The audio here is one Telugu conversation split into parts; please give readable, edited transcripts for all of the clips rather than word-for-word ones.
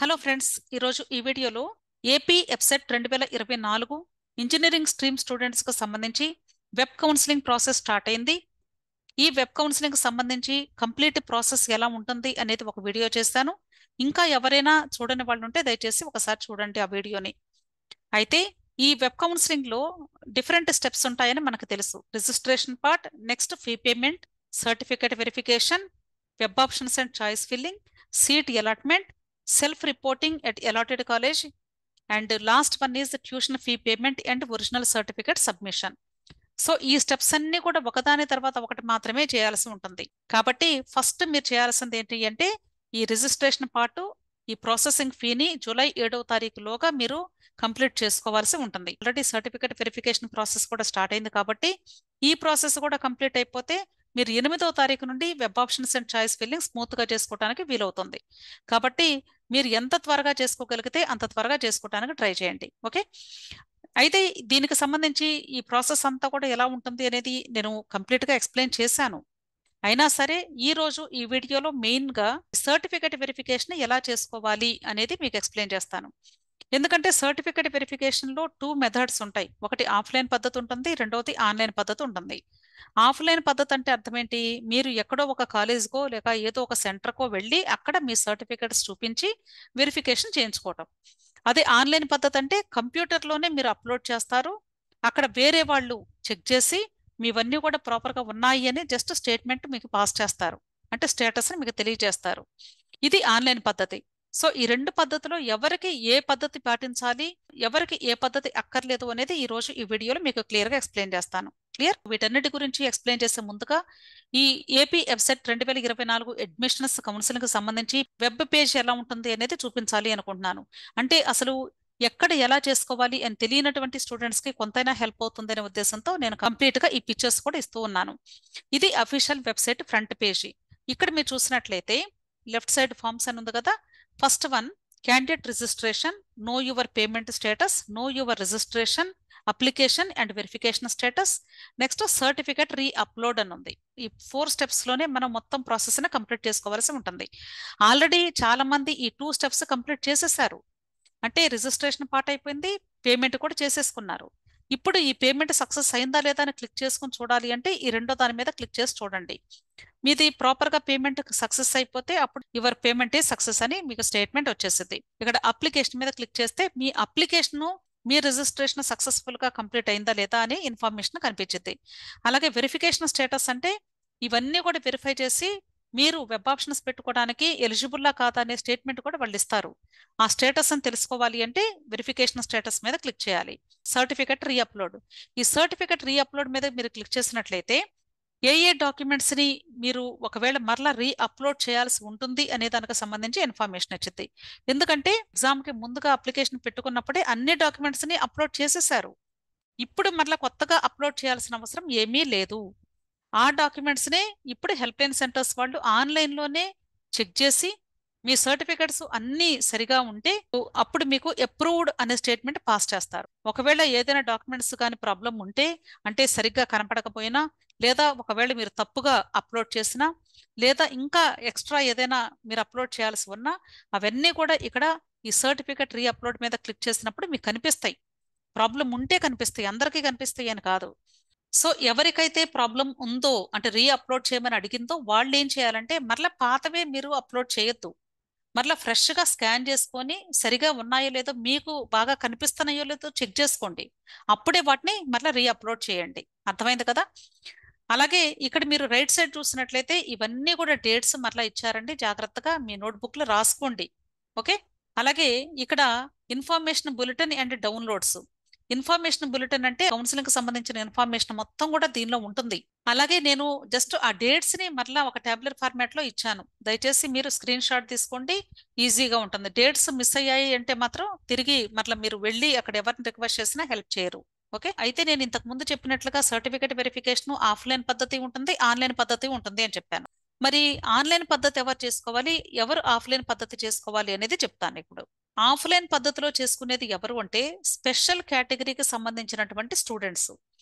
హలో ఫ్రెండ్స్, ఈరోజు ఈ వీడియోలో ఏపీ ఎఫ్సెట్ 2024 ఇంజనీరింగ్ స్ట్రీమ్ స్టూడెంట్స్కి సంబంధించి వెబ్ కౌన్సిలింగ్ ప్రాసెస్ స్టార్ట్ అయింది. ఈ వెబ్ కౌన్సిలింగ్ సంబంధించి కంప్లీట్ ప్రాసెస్ ఎలా ఉంటుంది అనేది ఒక వీడియో చేస్తాను. ఇంకా ఎవరైనా చూడని వాళ్ళు ఉంటే దయచేసి ఒకసారి చూడండి ఆ వీడియోని. అయితే ఈ వెబ్ కౌన్సిలింగ్లో డిఫరెంట్ స్టెప్స్ ఉంటాయని మనకు తెలుసు. Registration part, next fee payment, certificate verification, web options and choice filling, seat allotment, self reporting at allotted college, and last one is the tuition fee payment and original certificate submission. So ఈ స్టెప్స్ అన్ని కూడా ఒకదాని తర్వాత ఒకటి మాత్రమే చేయాల్సి ఉంటుంది. కాబట్టి ఫస్ట్ మీరు చేయాల్సింది ఏంటి అంటే ఈ రిజిస్ట్రేషన్ పార్ట్, ఈ ప్రాసెసింగ్ ఫీని జూలై 7వ తారీఖులోగా మీరు కంప్లీట్ చేసుకోవాల్సి ఉంటుంది. ఆల్రెడీ సర్టిఫికేట్ వెరిఫికేషన్ ప్రాసెస్ కూడా స్టార్ట్ అయింది కాబట్టి ఈ ప్రాసెస్ కూడా కంప్లీట్ అయిపోతే మీరు 8వ తారీఖు నుండి web options and choice filling స్మూత్గా చేసుకోవడానికి వీలవుతుంది. కాబట్టి మీరు ఎంత త్వరగా చేసుకోగలిగితే అంత త్వరగా చేసుకోవడానికి ట్రై చేయండి. ఓకే, అయితే దీనికి సంబంధించి ఈ ప్రాసెస్ అంతా కూడా ఎలా ఉంటుంది అనేది నేను కంప్లీట్గా ఎక్స్ప్లెయిన్ చేశాను. అయినా సరే ఈ రోజు ఈ వీడియోలో మెయిన్గా సర్టిఫికేట్ వెరిఫికేషన్ ఎలా చేసుకోవాలి అనేది మీకు ఎక్స్ప్లెయిన్ చేస్తాను. ఎందుకంటే సర్టిఫికేట్ వెరిఫికేషన్లో 2 మెథడ్స్ ఉంటాయి. ఒకటి ఆఫ్లైన్ పద్ధతి ఉంటుంది, రెండవది ఆన్లైన్ పద్ధతి ఉంటుంది. ఆఫ్లైన్ పద్ధతి అంటే అర్థం ఏంటి? మీరు ఎక్కడో ఒక కాలేజ్కో లేక ఏదో ఒక సెంటర్కో వెళ్ళి అక్కడ మీ సర్టిఫికేట్స్ చూపించి వెరిఫికేషన్ చేయించుకోవటం. అదే ఆన్లైన్ పద్ధతి అంటే కంప్యూటర్లోనే మీరు అప్లోడ్ చేస్తారు. అక్కడ వేరే వాళ్ళు చెక్ చేసి మీవన్నీ కూడా ప్రాపర్గా ఉన్నాయి అని జస్ట్ స్టేట్మెంట్ మీకు పాస్ చేస్తారు, అంటే స్టేటస్ని మీకు తెలియజేస్తారు. ఇది ఆన్లైన్ పద్ధతి. సో ఈ 2 పద్ధతిలో ఎవరికి ఏ పద్ధతి పాటించాలి, ఎవరికి ఏ పద్ధతి అక్కర్లేదు అనేది ఈ రోజు ఈ వీడియోలో మీకు క్లియర్గా ఎక్స్ప్లెయిన్ చేస్తాను. క్లియర్? వీటన్నిటి గురించి ఎక్స్ప్లెయిన్ చేసే ముందుగా ఈ ఏపీ ఎఫ్సెట్ 2024 అడ్మిషన్స్ కౌన్సిలింగ్ సంబంధించి వెబ్ పేజ్ ఎలా ఉంటుంది అనేది చూపించాలి అనుకుంటున్నాను. అంటే అసలు ఎక్కడ ఎలా చేసుకోవాలి అని తెలియనటువంటి స్టూడెంట్స్కి కొంతైనా హెల్ప్ అవుతుందనే ఉద్దేశంతో నేను కంప్లీట్గా ఈ పిక్చర్స్ కూడా ఇస్తూ ఉన్నాను. ఇది అఫీషియల్ వెబ్సైట్ ఫ్రంట్ పేజీ. ఇక్కడ మీరు చూసినట్లయితే లెఫ్ట్ సైడ్ ఫార్మ్స్ అని ఉంది కదా. First one candidate registration, know your payment status, know your registration, application and verification status, next certificate re upload అని ఉంది. ఈ 4 స్టెప్స్లోనే మనం మొత్తం ప్రాసెస్ని కంప్లీట్ చేసుకోవాల్సి ఉంటుంది. ఆల్రెడీ చాలా మంది ఈ 2 స్టెప్స్ కంప్లీట్ చేసేసారు. అంటే రిజిస్ట్రేషన్ పార్ట్ అయిపోయింది, పేమెంట్ కూడా చేసేసుకున్నారు. ఇప్పుడు ఈ పేమెంట్ సక్సెస్ అయిందా లేదా అని క్లిక్ చేసుకుని చూడాలి అంటే ఈ రెండో దాని మీద క్లిక్ చేసి చూడండి. మీది ప్రాపర్గా పేమెంట్ సక్సెస్ అయిపోతే అప్పుడు యువర్ పేమెంట్ ఈజ్ సక్సెస్ అని మీకు స్టేట్మెంట్ వచ్చేసింది. ఇక్కడ అప్లికేషన్ మీద క్లిక్ చేస్తే మీ అప్లికేషన్, మీ రిజిస్ట్రేషన్ సక్సెస్ఫుల్గా కంప్లీట్ అయిందా లేదా అని ఇన్ఫర్మేషన్ కనిపించింది. అలాగే వెరిఫికేషన్ స్టేటస్ అంటే ఇవన్నీ కూడా వెరిఫై చేసి మీరు వెబ్ ఆప్షన్స్ పెట్టుకోవడానికి ఎలిజిబుల్లా కాదా అనే స్టేట్మెంట్ కూడా వాళ్ళు ఇస్తారు. ఆ స్టేటస్ అని తెలుసుకోవాలి అంటే వెరిఫికేషన్ స్టేటస్ మీద క్లిక్ చేయాలి. సర్టిఫికేట్ రీ అప్లోడ్, ఈ సర్టిఫికేట్ రీ అప్లోడ్ మీద మీరు క్లిక్ చేసినట్లయితే ఏ డాక్యుమెంట్స్ని మీరు ఒకవేళ మరలా రీ అప్లోడ్ చేయాల్సి ఉంటుంది అనే దానికి సంబంధించి ఇన్ఫర్మేషన్ ఇచ్చింది. ఎందుకంటే ఎగ్జామ్కి ముందుగా అప్లికేషన్ పెట్టుకున్నప్పుడే అన్ని డాక్యుమెంట్స్ని అప్లోడ్ చేసేసారు. ఇప్పుడు మరలా కొత్తగా అప్లోడ్ చేయాల్సిన అవసరం ఏమీ లేదు. ఆ డాక్యుమెంట్స్నే ఇప్పుడు హెల్ప్ లైన్ సెంటర్స్ వాళ్ళు ఆన్లైన్లోనే చెక్ చేసి మీ సర్టిఫికెట్స్ అన్నీ సరిగా ఉంటే అప్పుడు మీకు అప్రూవ్డ్ అనే స్టేట్మెంట్ పాస్ చేస్తారు. ఒకవేళ ఏదైనా డాక్యుమెంట్స్ కానీ ప్రాబ్లం ఉంటే, అంటే సరిగ్గా కనపడకపోయినా, లేదా ఒకవేళ మీరు తప్పుగా అప్లోడ్ చేసినా, లేదా ఇంకా ఎక్స్ట్రా ఏదైనా మీరు అప్లోడ్ చేయాల్సి ఉన్నా అవన్నీ కూడా ఇక్కడ ఈ సర్టిఫికెట్ రీ అప్లోడ్ మీద క్లిక్ చేసినప్పుడు మీకు కనిపిస్తాయి. ప్రాబ్లం ఉంటే కనిపిస్తాయి, అందరికీ కనిపిస్తాయి అని కాదు. సో ఎవరికైతే ప్రాబ్లం ఉందో, అంటే రీ అప్లోడ్ చేయమని అడిగిందో వాళ్ళు ఏం చేయాలంటే మరలా పాతవే మీరు అప్లోడ్ చేయొద్దు. మరలా ఫ్రెష్గా స్కాన్ చేసుకొని సరిగా ఉన్నాయో లేదో, మీకు బాగా కనిపిస్తున్నాయో లేదో చెక్ చేసుకోండి. అప్పుడే వాటిని మరలా రీ అప్లోడ్ చేయండి. అర్థమైంది కదా? అలాగే ఇక్కడ మీరు రైట్ సైడ్ చూసినట్లయితే ఇవన్నీ కూడా డేట్స్ మరలా ఇచ్చారండి. జాగ్రత్తగా మీ నోట్బుక్లో రాసుకోండి. ఓకే, అలాగే ఇక్కడ information bulletin and downloads. Information bulletin అంటే కౌన్సిలింగ్ కి సంబంధించిన ఇన్ఫర్మేషన్ మొత్తం కూడా దీనిలో ఉంటుంది. అలాగే నేను జస్ట్ ఆ డేట్స్ ని మరలా ఒక టాబ్లెట్ ఫార్మాట్ లో ఇచ్చాను. దయచేసి మీరు స్క్రీన్ షాట్ తీసుకోండి, ఈజీగా ఉంటుంది. డేట్స్ మిస్ అయ్యాయి అంటే మాత్రం తిరిగి మరలా మీరు వెళ్ళి అక్కడ ఎవరిని రిక్వెస్ట్ చేసినా హెల్ప్ చేయరు. ఓకే, అయితే నేను ఇంతకు ముందు చెప్పినట్లుగా సర్టిఫికేట్ వెరిఫికేషన్ ఆఫ్లైన్ పద్ధతి ఉంటుంది, ఆన్లైన్ పద్ధతి ఉంటుంది అని చెప్పాను. మరి ఆన్లైన్ పద్ధతి ఎవరు చేసుకోవాలి, ఎవరు ఆఫ్లైన్ పద్ధతి చేసుకోవాలి అనేది చెప్తాను ఇప్పుడు. ఆఫ్లైన్ పద్ధతిలో చేసుకునేది ఎవరు అంటే స్పెషల్ కేటగిరీకి సంబంధించినటువంటి స్టూడెంట్స్.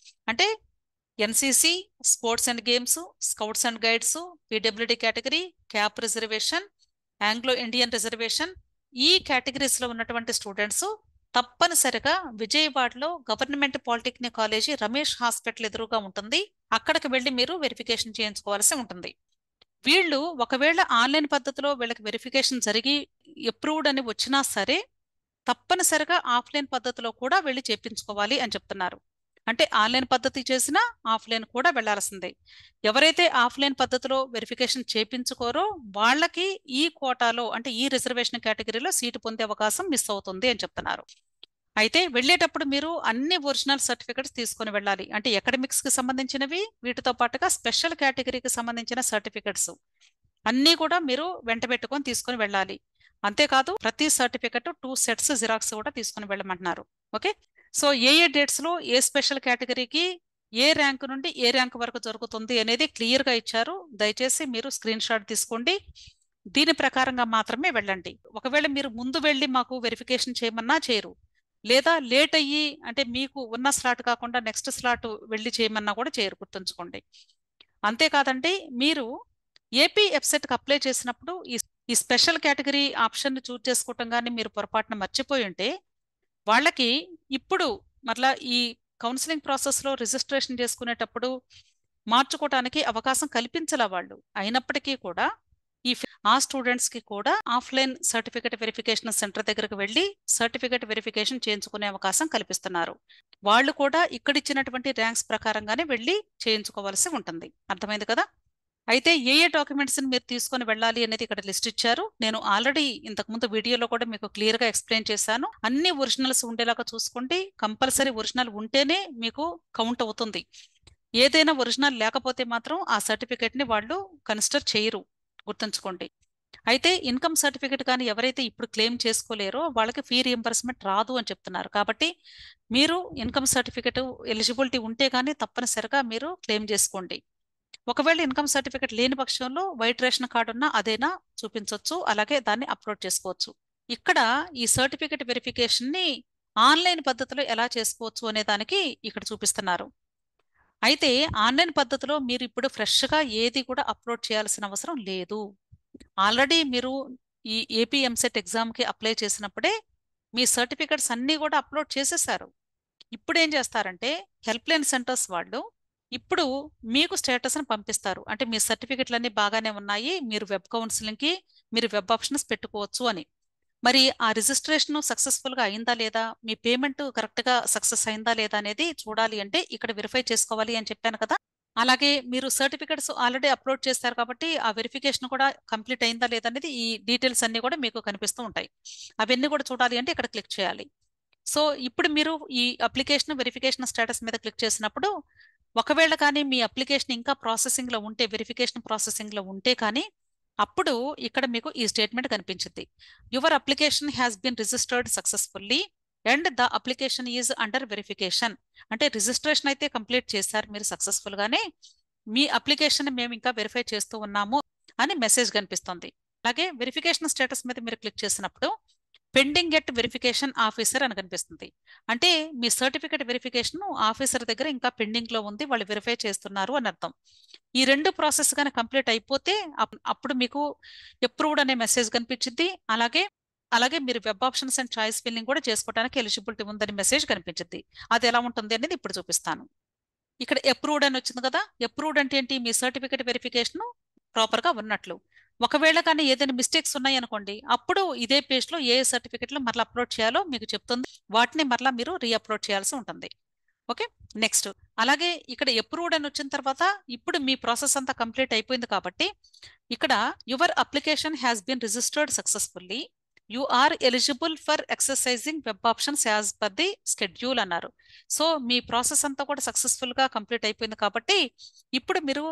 అంటే NCC, sports and games, scouts and guides, PWD category, cap reservation, Anglo Indian reservation, ఈ కేటగిరీస్ లో ఉన్నటువంటి స్టూడెంట్స్ తప్పనిసరిగా విజయవాడలో government polytechnic college Ramesh hospital ఎదురుగా ఉంటుంది. అక్కడికి వెళ్ళి మీరు వెరిఫికేషన్ చేయించుకోవాల్సి ఉంటుంది. వీళ్ళు ఒకవేళ ఆన్లైన్ పద్ధతిలో వీళ్ళకి వెరిఫికేషన్ జరిగి అప్రూవ్డ్ అని వచ్చినా సరే తప్పనిసరిగా ఆఫ్లైన్ పద్ధతిలో కూడా వెళ్ళి చేయించుకోవాలి అని చెప్తున్నారు. అంటే ఆన్లైన్ పద్ధతి చేసినా ఆఫ్లైన్ కూడా వెళ్లాల్సిందే. ఎవరైతే ఆఫ్లైన్ పద్ధతిలో వెరిఫికేషన్ చేయించుకోరో వాళ్ళకి ఈ కోటాలో అంటే ఈ రిజర్వేషన్ కేటగిరీలో సీటు పొందే అవకాశం మిస్ అవుతుంది అని చెప్తున్నారు. అయితే వెళ్ళేటప్పుడు మీరు అన్ని ఒరిజినల్ సర్టిఫికెట్స్ తీసుకొని వెళ్ళాలి. అంటే అకాడమిక్స్ కి సంబంధించినవి, వీటితో పాటుగా స్పెషల్ కేటగిరీకి సంబంధించిన సర్టిఫికెట్స్ అన్నీ కూడా మీరు వెంట పెట్టుకొని తీసుకొని వెళ్ళాలి. అంతేకాదు ప్రతి సర్టిఫికెట్ 2 సెట్స్ జిరాక్స్ కూడా తీసుకొని వెళ్ళమంటున్నారు. ఓకే, సో ఏ డేట్స్ లో ఏ స్పెషల్ కేటగిరీకి ఏ ర్యాంక్ నుండి ఏ ర్యాంక్ వరకు జరుగుతుంది అనేది క్లియర్ గా ఇచ్చారు. దయచేసి మీరు స్క్రీన్ షాట్ తీసుకోండి. దీని ప్రకారంగా మాత్రమే వెళ్ళండి. ఒకవేళ మీరు ముందు వెళ్ళి మాకు వెరిఫికేషన్ చేయమన్నా చేయరు, లేదా లేట్ అయ్యి అంటే మీకు ఉన్న స్లాట్ కాకుండా నెక్స్ట్ స్లాట్ వెళ్ళి చేయమన్నా కూడా చేయరు, గుర్తుంచుకోండి. అంతేకాదండి, మీరు ఏపీ ఎఫ్సెట్కి అప్లై చేసినప్పుడు ఈ స్పెషల్ కేటగిరీ ఆప్షన్ చూజ్ చేసుకోవటం కానీ మీరు పొరపాటున మర్చిపోయి ఉంటే వాళ్ళకి ఇప్పుడు మరలా ఈ కౌన్సిలింగ్ ప్రాసెస్లో రిజిస్ట్రేషన్ చేసుకునేటప్పుడు మార్చుకోవడానికి అవకాశం కల్పించలే వాళ్ళు. అయినప్పటికీ కూడా ఆ స్టూడెంట్స్ కి కూడా ఆఫ్లైన్ సర్టిఫికేట్ వెరిఫికేషన్ సెంటర్ దగ్గరకు వెళ్ళి సర్టిఫికేట్ వెరిఫికేషన్ చేయించుకునే అవకాశం కల్పిస్తున్నారు. వాళ్ళు కూడా ఇక్కడిచ్చినటువంటి ర్యాంక్స్ ప్రకారంగానే వెళ్ళి చేయించుకోవాల్సి ఉంటుంది. అర్థమైంది కదా? అయితే ఏ డాక్యుమెంట్స్ మీరు తీసుకొని వెళ్ళాలి అనేది ఇక్కడ లిస్ట్ ఇచ్చారు. నేను ఆల్రెడీ ఇంతకుముందు వీడియోలో కూడా మీకు క్లియర్ గా ఎక్స్ప్లెయిన్ చేశాను. అన్ని ఒరిజినల్స్ ఉండేలాగా చూసుకోండి. కంపల్సరీ ఒరిజినల్ ఉంటేనే మీకు కౌంట్ అవుతుంది. ఏదైనా ఒరిజినల్ లేకపోతే మాత్రం ఆ సర్టిఫికేట్ ని వాళ్ళు కన్సిడర్ చేయరు, గుర్తుంచుకోండి. అయితే ఇన్కమ్ సర్టిఫికేట్ కానీ ఎవరైతే ఇప్పుడు క్లెయిమ్ చేసుకోలేరో వాళ్ళకి ఫీ రియంబర్స్మెంట్ రాదు అని చెప్తున్నారు. కాబట్టి మీరు ఇన్కమ్ సర్టిఫికేట్ ఎలిజిబిలిటీ ఉంటే కానీ తప్పనిసరిగా మీరు క్లెయిమ్ చేసుకోండి. ఒకవేళ ఇన్కమ్ సర్టిఫికేట్ లేని పక్షంలో వైట్ రేషన్ కార్డు ఉన్నా అదైనా చూపించవచ్చు, అలాగే దాన్ని అప్లోడ్ చేసుకోవచ్చు. ఇక్కడ ఈ సర్టిఫికేట్ వెరిఫికేషన్ ని ఆన్లైన్ పద్ధతిలో ఎలా చేసుకోవచ్చు అనే దానికి ఇక్కడ చూపిస్తున్నారు. అయితే ఆన్లైన్ పద్ధతిలో మీరు ఇప్పుడు ఫ్రెష్ గా ఏది కూడా అప్లోడ్ చేయాల్సిన అవసరం లేదు. ఆల్రెడీ మీరు ఈ ఏపీ ఎంసెట్ ఎగ్జామ్ కి అప్లై చేసినప్పుడే మీ సర్టిఫికెట్స్ అన్నీ కూడా అప్లోడ్ చేసేసారు. ఇప్పుడు ఏం చేస్తారంటే హెల్ప్ లైన్ సెంటర్స్ వాళ్ళు ఇప్పుడు మీకు స్టేటస్ని పంపిస్తారు. అంటే మీ సర్టిఫికెట్లన్నీ బాగానే ఉన్నాయి, మీరు వెబ్ కౌన్సిలింగ్కి మీరు వెబ్ ఆప్షన్స్ పెట్టుకోవచ్చు అని. మరి ఆ రిజిస్ట్రేషన్ సక్సెస్ఫుల్గా అయిందా లేదా, మీ పేమెంట్ కరెక్ట్గా సక్సెస్ అయిందా లేదా అనేది చూడాలి అంటే ఇక్కడ వెరిఫై చేసుకోవాలి అని చెప్పాను కదా. అలాగే మీరు సర్టిఫికెట్స్ ఆల్రెడీ అప్లోడ్ చేస్తారు కాబట్టి ఆ వెరిఫికేషన్ కూడా కంప్లీట్ అయిందా లేదా అనేది ఈ డీటెయిల్స్ అన్ని కూడా మీకు కనిపిస్తూ ఉంటాయి. అవన్నీ కూడా చూడాలి అంటే ఇక్కడ క్లిక్ చేయాలి. సో ఇప్పుడు మీరు ఈ అప్లికేషన్ వెరిఫికేషన్ స్టేటస్ మీద క్లిక్ చేసినప్పుడు ఒకవేళ కానీ మీ అప్లికేషన్ ఇంకా ప్రాసెసింగ్ లో ఉంటే, వెరిఫికేషన్ ప్రాసెసింగ్ లో ఉంటే కానీ అప్పుడు ఇక్కడ మీకు ఈ స్టేట్మెంట్ కనిపించింది. Your application has been registered successfully and the application is under verification. అంటే రిజిస్ట్రేషన్ అయితే కంప్లీట్ చేశారు మీరు సక్సెస్ఫుల్ గానే, మీ అప్లికేషన్ మేము ఇంకా వెరిఫై చేస్తూ ఉన్నాము అని మెసేజ్ కనిపిస్తుంది. అలాగే వెరిఫికేషన్ స్టేటస్ మీద మీరు క్లిక్ చేసినప్పుడు పెండింగ్ ఎట్ వెరిఫికేషన్ ఆఫీసర్ అని కనిపిస్తుంది. అంటే మీ సర్టిఫికేట్ వెరిఫికేషన్ ఆఫీసర్ దగ్గర ఇంకా పెండింగ్ లో ఉంది, వాళ్ళు వెరిఫై చేస్తున్నారు అని అర్థం. ఈ రెండు ప్రాసెస్ కానీ కంప్లీట్ అయిపోతే అప్పుడు మీకు అప్రూవ్డ్ అనే మెసేజ్ కనిపించింది. అలాగే అలాగే మీరు web options and choice filling కూడా చేసుకోవడానికి ఎలిజిబిలిటీ ఉందని మెసేజ్ కనిపించింది. అది ఎలా ఉంటుంది అనేది ఇప్పుడు చూపిస్తాను. ఇక్కడ అప్రూవ్డ్ అని వచ్చింది కదా. అప్రూవ్డ్ అంటే ఏంటి, మీ సర్టిఫికేట్ వెరిఫికేషన్ ప్రాపర్ గా ఉన్నట్లు. ఒకవేళ కానీ ఏదైనా మిస్టేక్స్ ఉన్నాయి అనుకోండి, అప్పుడు ఇదే పేజ్ లో ఏ సర్టిఫికెట్లు మరలా అప్లోడ్ చేయాలో మీకు చెప్తుంది. వాటిని మరలా మీరు రీఅప్లోడ్ చేయాల్సి ఉంటుంది. ఓకే, నెక్స్ట్ అలాగే ఇక్కడ అప్రూవ్డ్ అని వచ్చిన తర్వాత ఇప్పుడు మీ ప్రాసెస్ అంతా కంప్లీట్ అయిపోయింది కాబట్టి ఇక్కడ your application has been registered successfully, you are eligible for exercising web options as per the schedule అన్నారు. సో మీ ప్రాసెస్ అంతా కూడా సక్సెస్ఫుల్ గా కంప్లీట్ అయిపోయింది కాబట్టి ఇప్పుడు మీరు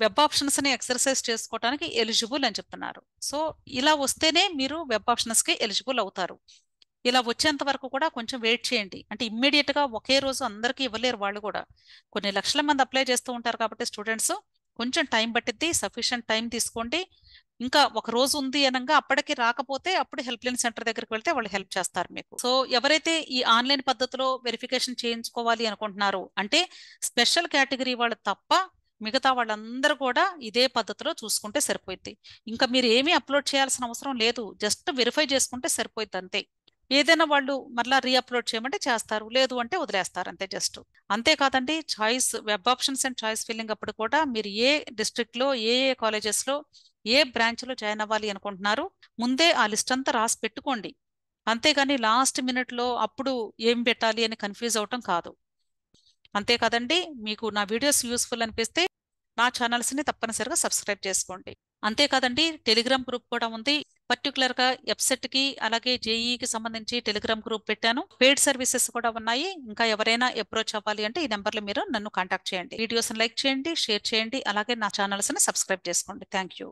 వెబ్ ఆప్షన్స్ ని ఎక్సర్సైజ్ చేసుకోవడానికి ఎలిజిబుల్ అని చెప్తున్నారు. సో ఇలా వస్తేనే మీరు వెబ్ ఆప్షన్స్ కి ఎలిజిబుల్ అవుతారు. ఇలా వచ్చేంత వరకు కూడా కొంచెం వెయిట్ చేయండి. అంటే ఇమ్మీడియట్ గా ఒకే రోజు అందరికీ ఇవ్వలేరు, వాళ్ళు కూడా కొన్ని లక్షల మంది అప్లై చేస్తూ ఉంటారు కాబట్టి స్టూడెంట్స్ కొంచెం టైం పట్టిద్ది. సఫిషియంట్ టైం తీసుకోండి. ఇంకా ఒక రోజు ఉంది అనగా అప్పటికి రాకపోతే అప్పుడు హెల్ప్ లైన్ సెంటర్ దగ్గరికి వెళ్తే వాళ్ళు హెల్ప్ చేస్తారు మీకు. సో ఎవరైతే ఈ ఆన్లైన్ పద్ధతిలో వెరిఫికేషన్ చేయించుకోవాలి అనుకుంటున్నారో, అంటే స్పెషల్ కేటగిరీ వాళ్ళు తప్ప మిగతా వాళ్ళందరూ కూడా ఇదే పద్ధతిలో చూసుకుంటే సరిపోద్ది. ఇంకా మీరు ఏమీ అప్లోడ్ చేయాల్సిన అవసరం లేదు, జస్ట్ వెరిఫై చేసుకుంటే సరిపోద్ది అంతే. ఏదైనా వాళ్ళు మళ్ళీ రీఅప్లోడ్ చేయమంటే చేస్తారు, లేదు అంటే వదిలేస్తారు అంతే జస్ట్. అంతేకాదండి, choice web options and choice filling అప్పుడు కూడా మీరు ఏ డిస్ట్రిక్ట్లో ఏ ఏ కాలేజెస్లో ఏ బ్రాంచ్లో జాయిన్ అవ్వాలి అనుకుంటున్నారు ముందే ఆ లిస్ట్ అంతా రాసి పెట్టుకోండి. అంతేగాని లాస్ట్ మినిట్లో అప్పుడు ఏం పెట్టాలి అని కన్ఫ్యూజ్ అవటం కాదు. అంతేకాదండి, మీకు నా వీడియోస్ యూస్ఫుల్ అనిపిస్తే నా ఛానల్స్ని తప్పనిసరిగా సబ్స్క్రైబ్ చేసుకోండి. అంతేకాదండి, టెలిగ్రామ్ గ్రూప్ కూడా ఉంది. పర్టికులర్గా ఎఫ్సెట్కి అలాగే జేఈకి సంబంధించి టెలిగ్రామ్ గ్రూప్ పెట్టాను. పెయిడ్ సర్వీసెస్ కూడా ఉన్నాయి. ఇంకా ఎవరైనా అప్రోచ్ అవ్వాలి అంటే ఈ నెంబర్లో మీరు నన్ను కాంటాక్ట్ చేయండి. వీడియోస్ని లైక్ చేయండి, షేర్ చేయండి, అలాగే నా ఛానల్స్ని సబ్స్క్రైబ్ చేసుకోండి. Thank you.